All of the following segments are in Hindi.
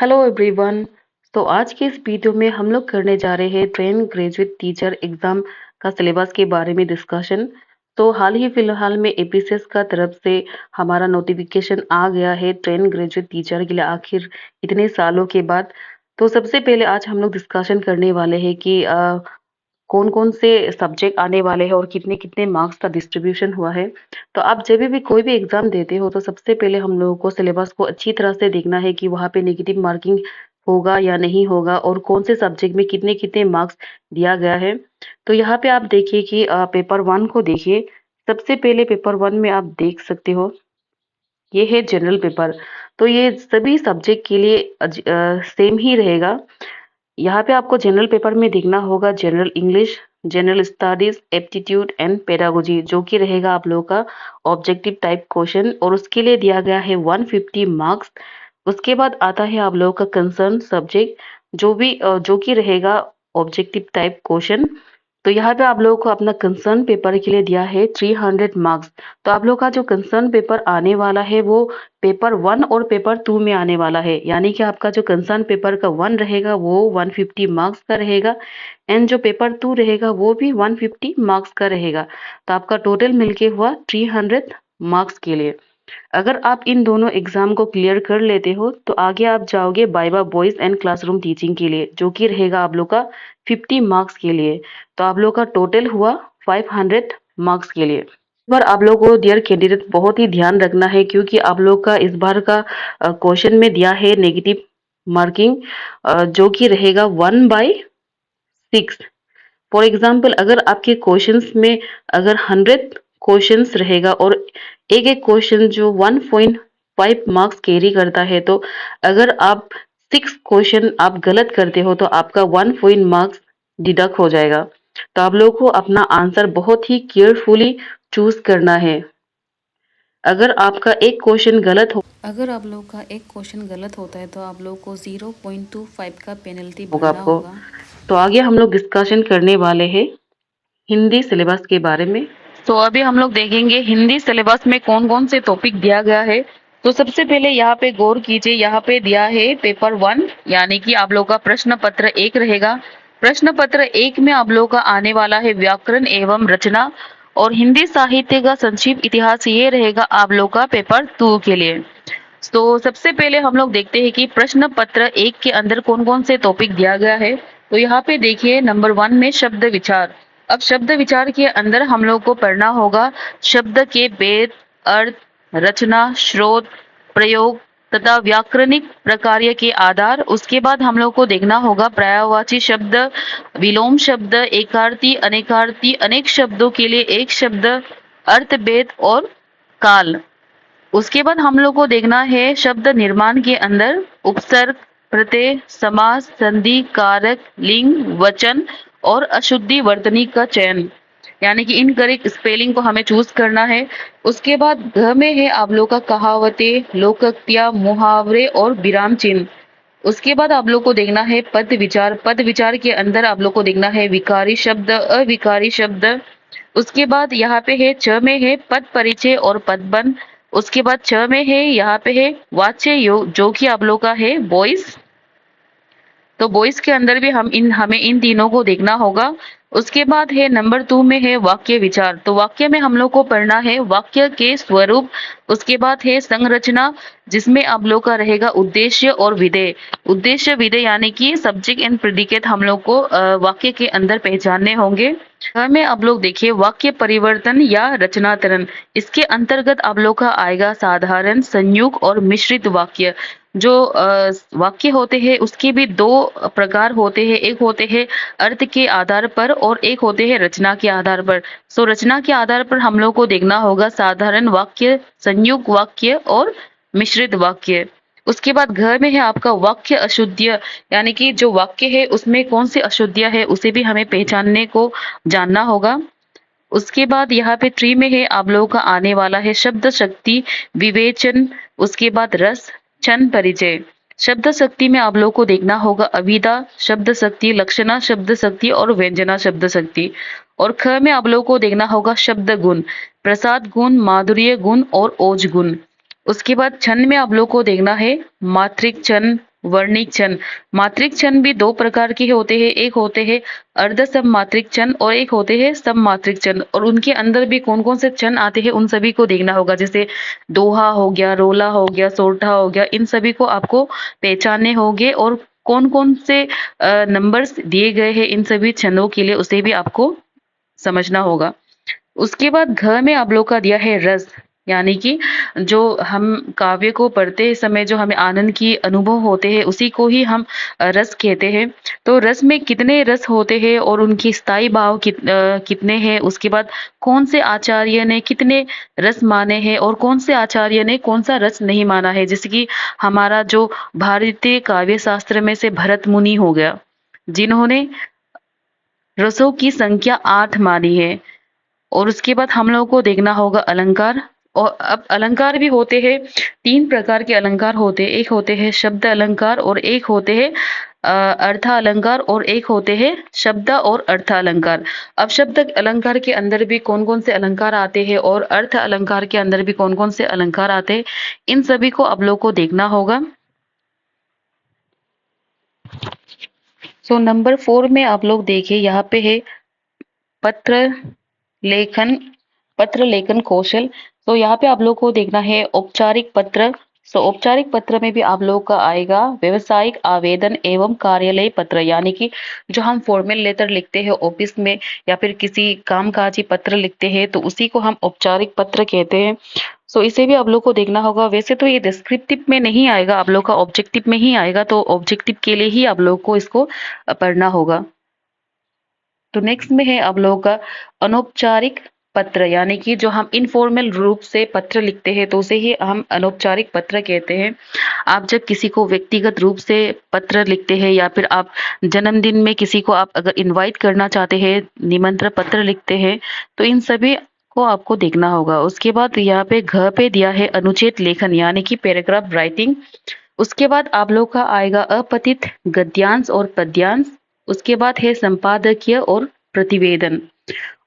Hello everyone. तो आज के इस वीडियो में हम लोग करने जा रहे हैं ट्रेन ग्रेजुएट टीचर एग्जाम का सिलेबस के बारे में डिस्कशन। तो हाल ही फिलहाल में एपीसीएस का तरफ से हमारा नोटिफिकेशन आ गया है ट्रेन ग्रेजुएट टीचर के लिए, आखिर इतने सालों के बाद। तो सबसे पहले आज हम लोग डिस्कशन करने वाले हैं कि कौन कौन से सब्जेक्ट आने वाले हैं और कितने कितने मार्क्स का डिस्ट्रीब्यूशन हुआ है। तो आप जब भी कोई भी एग्जाम देते हो तो सबसे पहले हम लोगों को सिलेबस को अच्छी तरह से देखना है कि वहाँ पे नेगेटिव मार्किंग होगा या नहीं होगा और कौन से सब्जेक्ट में कितने कितने मार्क्स दिया गया है। तो यहाँ पे आप देखिए कि पेपर वन को देखिए। सबसे पहले पेपर वन में आप देख सकते हो, ये है जनरल पेपर। तो ये सभी सब्जेक्ट के लिए सेम ही रहेगा। यहाँ पे आपको जनरल पेपर में देखना होगा general English, general studies, aptitude and pedagogy, जो कि रहेगा आप लोगों का ऑब्जेक्टिव टाइप क्वेश्चन और उसके लिए दिया गया है 150 मार्क्स। उसके बाद आता है आप लोगों का कंसर्न सब्जेक्ट, जो कि रहेगा ऑब्जेक्टिव टाइप क्वेश्चन। तो यहाँ पे आप लोगों को अपना कंसर्न पेपर के लिए दिया है 300 मार्क्स। तो आप लोग का जो कंसर्न पेपर आने वाला है वो पेपर वन और पेपर टू में आने वाला है, यानी कि आपका जो कंसर्न पेपर का वन रहेगा वो 150 मार्क्स का रहेगा एंड जो पेपर टू रहेगा वो भी 150 मार्क्स का रहेगा। तो आपका टोटल मिलके हुआ 300 मार्क्स के लिए। अगर आप इन दोनों एग्जाम को क्लियर कर लेते हो तो आगे आप जाओगे viva voice and classroom teaching के लिए, जो कि रहेगा आप लोग का 50 मार्क्स के लिए। तो आप लोग का टोटल हुआ 500 मार्क्स के लिए। इस बार आप लोग को डियर कैंडिडेट बहुत ही ध्यान रखना है, क्योंकि आप लोग का इस बार का क्वेश्चन में दिया है नेगेटिव मार्किंग, जो कि रहेगा 1/6। फॉर एग्जाम्पल अगर आपके क्वेश्चंस में अगर 100 क्वेश्चंस रहेगा और एक एक क्वेश्चन जो 1.5 मार्क्स कैरी करता है, तो अगर आप 6 क्वेश्चन आप गलत करते हो तो आपका 1 पॉइंट मार्क्स डिडक्ट हो जाएगा। तो आप लोगों को अपना आंसर बहुत ही केयरफुली चूज करना है। अगर आपका एक क्वेश्चन गलत हो अगर आप लोग का एक क्वेश्चन गलत होता है तो आप लोग को 0.25 का पेनल्टी होगा भरना आपको। होगा। तो आगे हम लोग डिस्कशन करने वाले हैं हिंदी सिलेबस के बारे में। तो अभी हम लोग देखेंगे हिंदी सिलेबस में कौन कौन से टॉपिक दिया गया है। तो सबसे पहले यहाँ पे गौर कीजिए, यहाँ पे दिया है पेपर वन, यानी कि आप लोग का प्रश्न पत्र एक रहेगा। प्रश्न पत्र एक में आप लोग का आने वाला है व्याकरण एवं रचना और हिंदी साहित्य का संक्षिप्त इतिहास, ये रहेगा आप लोग का पेपर टू के लिए। तो सबसे पहले हम लोग देखते हैं कि प्रश्न पत्र एक के अंदर कौन कौन से टॉपिक दिया गया है। तो यहाँ पे देखिए नंबर वन में शब्द विचार। अब शब्द विचार के अंदर हम लोग को पढ़ना होगा शब्द के भेद, अर्थ, रचना, स्रोत, प्रयोग तथा व्याकरणिक प्रकार्य के आधार। उसके बाद हम लोग को देखना होगा पर्यायवाची शब्द, विलोम शब्द, एकार्थी, अनेकार्थी, अनेक शब्दों के लिए एक शब्द, अर्थ भेद और काल। उसके बाद हम लोग को देखना है शब्द निर्माण के अंदर उपसर्ग, प्रत्यय, समास, संधि, कारक, लिंग, वचन और अशुद्धि वर्तनी का चयन, यानी कि इनकरेक्ट स्पेलिंग को हमें चूज करना है। उसके बाद घ में है आप लोग का कहावतें, लोकोक्तियां, मुहावरे और विराम चिन्ह। उसके बाद आप लोग को देखना है पद विचार। पद विचार के अंदर आप लोग को देखना है विकारी शब्द, अविकारी शब्द। उसके बाद यहाँ पे है च में है पद परिचय और पदबंध। उसके बाद छ में है यहाँ पे है वाच्य योग, जो कि आप लोग का है वॉइस। तो वॉइस के अंदर भी हमें इन तीनों को देखना होगा। उसके बाद है नंबर टू में है वाक्य विचार। तो वाक्य में हम लोग को पढ़ना है वाक्य के स्वरूप। उसके बाद है संरचना, जिसमें आप लोग का रहेगा उद्देश्य और विधेय। उद्देश्य विधेय यानी कि सब्जेक्ट एंड प्रेडिकेट हम लोग को वाक्य के अंदर पहचानने होंगे। में आप लोग देखिए वाक्य परिवर्तन या रचनातरण। इसके अंतर्गत आप लोग का आएगा साधारण, संयुक्त और मिश्रित वाक्य। जो वाक्य होते हैं उसके भी दो प्रकार होते हैं, एक होते हैं अर्थ के आधार पर और एक होते हैं रचना के आधार पर। सो रचना के आधार पर हम लोग को देखना होगा साधारण वाक्य, संयुक्त वाक्य और मिश्रित वाक्य। उसके बाद घ में है आपका वाक्य अशुद्ध, यानी कि जो वाक्य है उसमें कौन सी अशुद्धियां है उसे भी हमें पहचानने को जानना होगा। उसके बाद यहाँ पे ट्री में है आप लोगों का आने वाला है शब्द शक्ति, विवेचन। उसके बाद रस, छंद, परिचय। शब्द शक्ति में आप लोग को देखना होगा अभिधा शब्द शक्ति, लक्षणा शब्द शक्ति और व्यंजना शब्द शक्ति। और ख में आप लोग को देखना होगा शब्द गुण, प्रसाद गुण, माधुर्य गुण और ओज गुण। उसके बाद छंद में आप लोग को देखना है मात्रिक छंद, वर्णिक छंद। मात्रिक छंद भी दो प्रकार के होते हैं, एक होते हैं अर्ध सममात्रिक छंद और एक होते हैं सममात्रिक छंद। और उनके अंदर भी कौन कौन से छंद आते हैं उन सभी को देखना होगा, जैसे दोहा हो गया, रोला हो गया, सोरठा हो गया, इन सभी को आपको पहचानने होंगे और कौन कौन से नंबर्स दिए गए हैं इन सभी छंदों के लिए उसे भी आपको समझना होगा। उसके बाद घ में आप लोग का दिया है रस, यानी कि जो हम काव्य को पढ़ते समय जो हमें आनंद की अनुभव होते हैं उसी को ही हम रस कहते हैं। तो रस में कितने रस होते हैं और उनकी स्थायी भाव कितने हैं, उसके बाद कौन से आचार्य ने कितने रस माने हैं और कौन से आचार्य ने कौन सा रस नहीं माना है। जैसे कि हमारा जो भारतीय काव्य शास्त्र में से भरत मुनि हो गया, जिन्होंने रसों की संख्या 8 मानी है। और उसके बाद हम लोगों को देखना होगा अलंकार। और अब अलंकार भी होते हैं, 3 प्रकार के अलंकार होते हैं, एक होते हैं शब्द अलंकार और एक होते हैं अर्थ अलंकार और एक होते हैं शब्द और अर्थ अलंकार। अब शब्द अलंकार के अंदर भी कौन कौन से अलंकार आते हैं और अर्थ अलंकार के अंदर भी कौन कौन से अलंकार आते हैं, इन सभी को आप लोग को देखना होगा। सो नंबर 4 में आप लोग देखिए, यहाँ पे है पत्र लेखन, पत्र लेखन कौशल। तो यहाँ पे आप लोग को देखना है औपचारिक पत्र। सो औपचारिक पत्र में भी आप लोग का आएगा व्यवसायिक आवेदन एवं कार्यालय पत्र, यानी कि जो हम फॉर्मल लेटर लिखते हैं ऑफिस में या फिर किसी कामकाजी पत्र लिखते हैं तो उसी को हम औपचारिक पत्र कहते हैं। सो इसे भी आप लोग को देखना होगा। वैसे तो ये डिस्क्रिप्टिव में नहीं आएगा, आप लोग का ऑब्जेक्टिव में ही आएगा, तो ऑब्जेक्टिव के लिए ही आप लोग को इसको पढ़ना होगा। तो नेक्स्ट में है आप लोगों का अनौपचारिक पत्र, यानी कि जो हम इनफॉर्मल रूप से पत्र लिखते हैं तो उसे ही हम अनौपचारिक पत्र कहते हैं। आप जब किसी को व्यक्तिगत रूप से पत्र लिखते हैं या फिर आप जन्मदिन में किसी को आप अगर इनवाइट करना चाहते हैं, निमंत्रण पत्र लिखते हैं, तो इन सभी को आपको देखना होगा। उसके बाद यहाँ पे घ पे दिया है अनुच्छेद लेखन, यानी कि पैराग्राफ राइटिंग। उसके बाद आप लोग का आएगा अपठित गद्यांश और पद्यांश। उसके बाद है संपादकीय और प्रतिवेदन।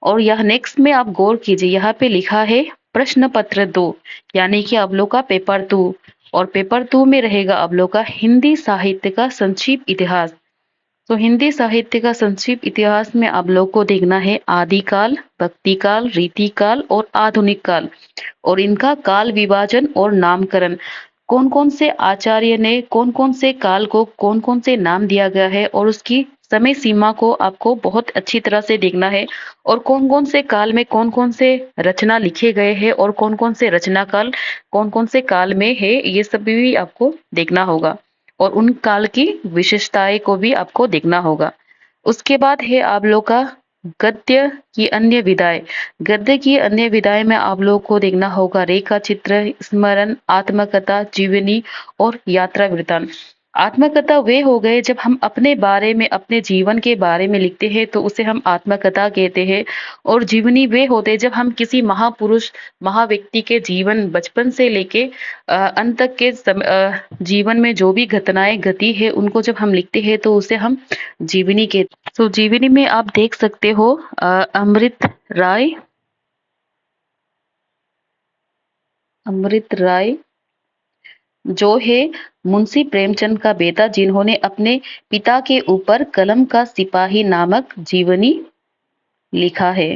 और यह नेक्स्ट में आप गौर कीजिए, यहाँ पे लिखा है प्रश्न पत्र 2, यानी कि आप लोग का पेपर 2। और पेपर 2 में रहेगा आप लोग का हिंदी साहित्य का संक्षिप्त इतिहास। तो हिंदी साहित्य का संक्षिप्त इतिहास में आप लोग को देखना है आदिकाल, भक्तिकाल, रीतिकाल और आधुनिक काल, और इनका काल विभाजन और नामकरण। कौन कौन से आचार्य ने कौन कौन से काल को कौन कौन से नाम दिया गया है और उसकी समय सीमा को आपको बहुत अच्छी तरह से देखना है। और कौन कौन से काल में कौन कौन से रचना लिखे गए हैं और कौन कौन से रचना काल कौन कौन से काल में है, ये सब भी आपको देखना होगा। और उन काल की विशेषताएं को भी आपको देखना होगा। उसके बाद है आप लोग का गद्य की अन्य विधाएं। गद्य की अन्य विधाएं में आप लोग को देखना होगा रेखा चित्र, स्मरण, आत्मकथा, जीवनी और यात्रा वृत्तांत। आत्मकथा वे हो गए जब हम अपने बारे में, अपने जीवन के बारे में लिखते हैं तो उसे हम आत्मकथा कहते हैं। और जीवनी वे होते हैं जब हम किसी महापुरुष, महाव्यक्ति के जीवन बचपन से लेके अंत तक के जीवन में जो भी घटनाएं घटी है उनको जब हम लिखते हैं तो उसे हम जीवनी के। तो जीवनी में आप देख सकते हो अमृत राय, अमृत राय जो है मुंशी प्रेमचंद का बेटा, जिन्होंने अपने पिता के ऊपर कलम का सिपाही नामक जीवनी लिखा है।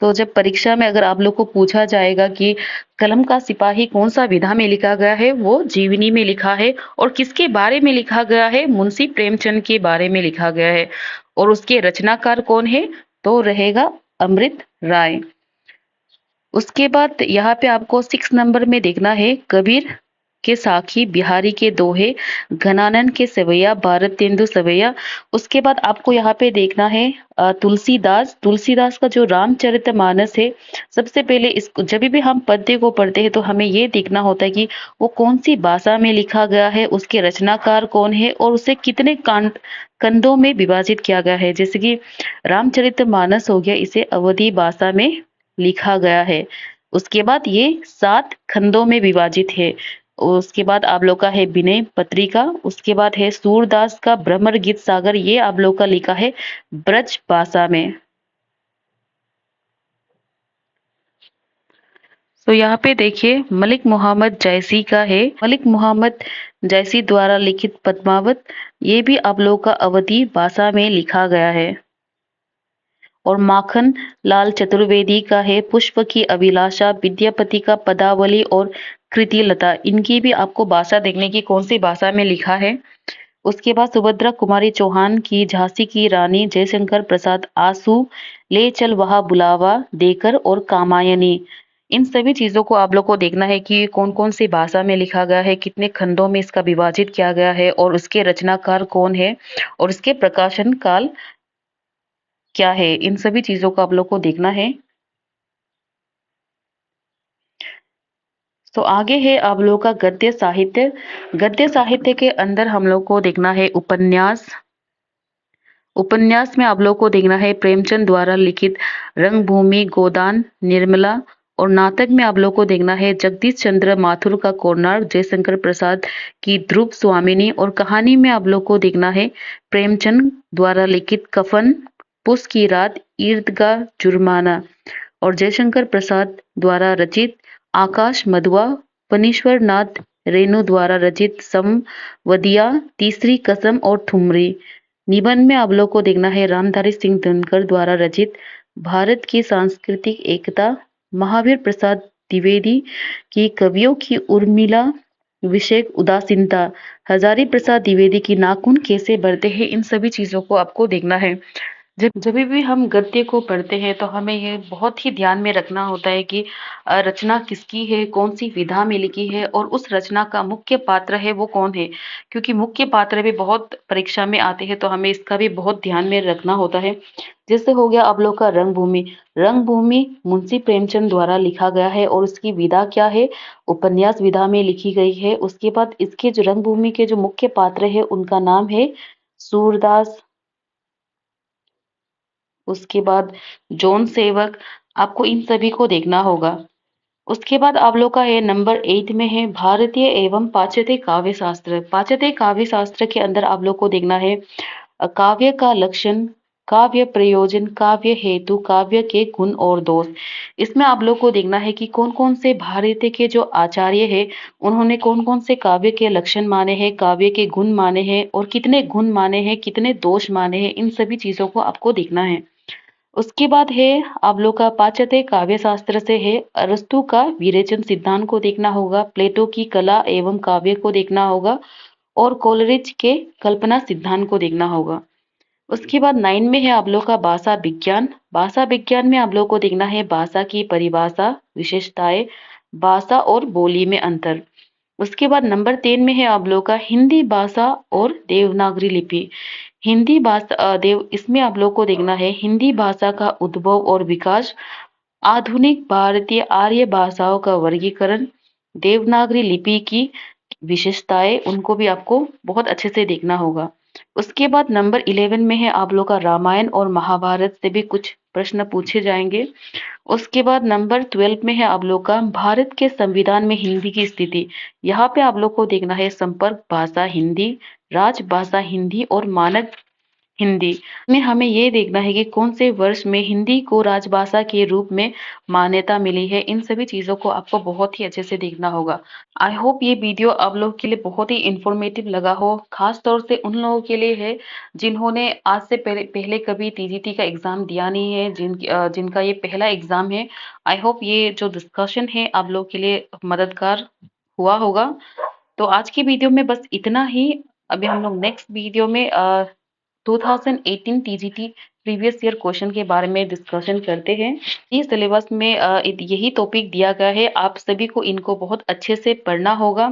तो जब परीक्षा में अगर आप लोग को पूछा जाएगा कि कलम का सिपाही कौन सा विधा में लिखा गया है, वो जीवनी में लिखा है। और किसके बारे में लिखा गया है? मुंशी प्रेमचंद के बारे में लिखा गया है। और उसके रचनाकार कौन है? तो रहेगा अमृत राय। उसके बाद यहाँ पे आपको 6 नंबर में देखना है कबीर के साखी, बिहारी के दोहे, घनानंद के सवैया, भारतेंदु सवैया। उसके बाद आपको यहाँ पे देखना है तुलसीदास। तुलसीदास का जो रामचरितमानस है, सबसे पहले इसको जब भी हम पद्य को पढ़ते हैं तो हमें ये देखना होता है कि वो कौन सी भाषा में लिखा गया है, उसके रचनाकार कौन है और उसे कितने कंदों में विभाजित किया गया है। जैसे कि रामचरितमानस हो गया, इसे अवधी भाषा में लिखा गया है। उसके बाद ये 7 खंडों में विभाजित है। उसके बाद आप लोग का है विनय पत्रिका। उसके बाद है सूरदास का भ्रमर गीत सागर, ये आप लोग का लिखा है ब्रज भाषा में। तो यहाँ पे देखिए मलिक मोहम्मद जैसी का है, मलिक मोहम्मद जैसी द्वारा लिखित पद्मावत, ये भी आप लोगों का अवधी भाषा में लिखा गया है। और माखन लाल चतुर्वेदी का है पुष्प की अभिलाषा, विद्यापति का पदावली और कृतिलता, इनकी भी आपको भाषा देखने की कौन सी भाषा में लिखा है। उसके बाद सुभद्रा कुमारी चौहान की झांसी की रानी, जयशंकर प्रसाद आंसू, ले चल वहा बुलावा देकर और कामायनी, इन सभी चीजों को आप लोग को देखना है कि कौन कौन सी भाषा में लिखा गया है, कितने खंडों में इसका विभाजित किया गया है और उसके रचनाकार कौन है और इसके प्रकाशन काल क्या है, इन सभी चीजों को आप लोग को देखना है। तो आगे है आप लोगों का गद्य साहित्य। गद्य साहित्य के अंदर हम लोग को देखना है उपन्यास। उपन्यास में आप लोग को देखना है प्रेमचंद द्वारा लिखित रंगभूमि, गोदान, निर्मला। और नाटक में आप लोग को देखना है जगदीश चंद्र माथुर का कोर्नाड, जयशंकर प्रसाद की ध्रुव स्वामिनी। और कहानी में आप लोग को देखना है प्रेमचंद द्वारा लिखित कफन, पुस की रात, ईदगाह जुर्माना। और जयशंकर प्रसाद द्वारा रचित आकाश मधुआ, फणीश्वर नाथ रेणु द्वारा रचित समवदिया, तीसरी कसम और ठुमरी। निबंध में आप लोग को देखना है रामधारी सिंह दिनकर द्वारा रचित भारत की सांस्कृतिक एकता, महावीर प्रसाद द्विवेदी की कवियों की उर्मिला विषयक उदासीनता, हजारी प्रसाद द्विवेदी की नाखून कैसे बढ़ते हैं, इन सभी चीजों को आपको देखना है। जब भी हम गद्य को पढ़ते हैं तो हमें ये बहुत ही ध्यान में रखना होता है कि रचना किसकी है, कौन सी विधा में लिखी है और उस रचना का मुख्य पात्र है वो कौन है, क्योंकि मुख्य पात्र भी बहुत परीक्षा में आते हैं तो हमें इसका भी बहुत ध्यान में रखना होता है। जैसे हो गया आप लोग का रंगभूमि। रंगभूमि मुंशी प्रेमचंद द्वारा लिखा गया है और उसकी विधा क्या है, उपन्यास विधा में लिखी गई है। उसके बाद इसके जो रंगभूमि के जो मुख्य पात्र है उनका नाम है सूरदास, उसके बाद जॉन सेवक, आपको इन सभी को देखना होगा। उसके बाद आप लोग का है नंबर 8 में है भारतीय एवं पाश्चात्य काव्य शास्त्र। पाश्चात्य काव्य शास्त्र के अंदर आप लोग को देखना है काव्य का लक्षण, काव्य प्रयोजन, काव्य हेतु, काव्य के गुण और दोष। इसमें आप लोग को देखना है कि कौन कौन से भारतीय के जो आचार्य है उन्होंने कौन कौन से काव्य के लक्षण माने हैं, काव्य के गुण माने हैं और कितने गुण माने हैं, कितने दोष माने हैं, इन सभी चीजों को आपको देखना है। उसके बाद है आप लोग का पाश्चात्य काव्य शास्त्र से है अरस्तु का विरेचन सिद्धांत को देखना होगा, प्लेटो की कला एवं काव्य को देखना होगा और कोलरिज के कल्पना सिद्धांत को देखना होगा। उसके बाद 9 में है आप लोग का भाषा विज्ञान। भाषा विज्ञान में आप लोग को देखना है भाषा की परिभाषा, विशेषताएं, भाषा और बोली में अंतर। उसके बाद नंबर 10 में है आप लोग का हिंदी भाषा और देवनागरी लिपि। हिंदी भाषा देव इसमें आप लोग को देखना है हिंदी भाषा का उद्भव और विकास, आधुनिक भारतीय आर्य भाषाओं का वर्गीकरण, देवनागरी लिपि की विशेषताएं, उनको भी आपको बहुत अच्छे से देखना होगा। उसके बाद नंबर 11 में है आप लोग का रामायण और महाभारत से भी कुछ प्रश्न पूछे जाएंगे। उसके बाद नंबर 12 में है आप लोग का भारत के संविधान में हिंदी की स्थिति। यहाँ पे आप लोग को देखना है संपर्क भाषा हिंदी, राजभाषा हिंदी और मानक हिंदी में हमें ये देखना है कि कौन से वर्ष में हिंदी को राजभाषा के रूप में मान्यता मिली है। इन सभी चीजों को आपको बहुत ही अच्छे से देखना होगा। आई होप ये वीडियो आप लोग के लिए बहुत ही इंफॉर्मेटिव लगा हो, खास तौर से उन लोगों के लिए है जिन्होंने आज से पहले कभी टीजीटी का एग्जाम दिया नहीं है, जिनका ये पहला एग्जाम है। आई होप ये जो डिस्कशन है आप लोग के लिए मददगार हुआ होगा। तो आज की वीडियो में बस इतना ही। अभी हम लोग नेक्स्ट वीडियो में 2018 टीजीटी प्रीवियस ईयर क्वेश्चन के बारे में डिस्कशन करते हैं। ये सिलेबस में यही टॉपिक दिया गया है, आप सभी को इनको बहुत अच्छे से पढ़ना होगा।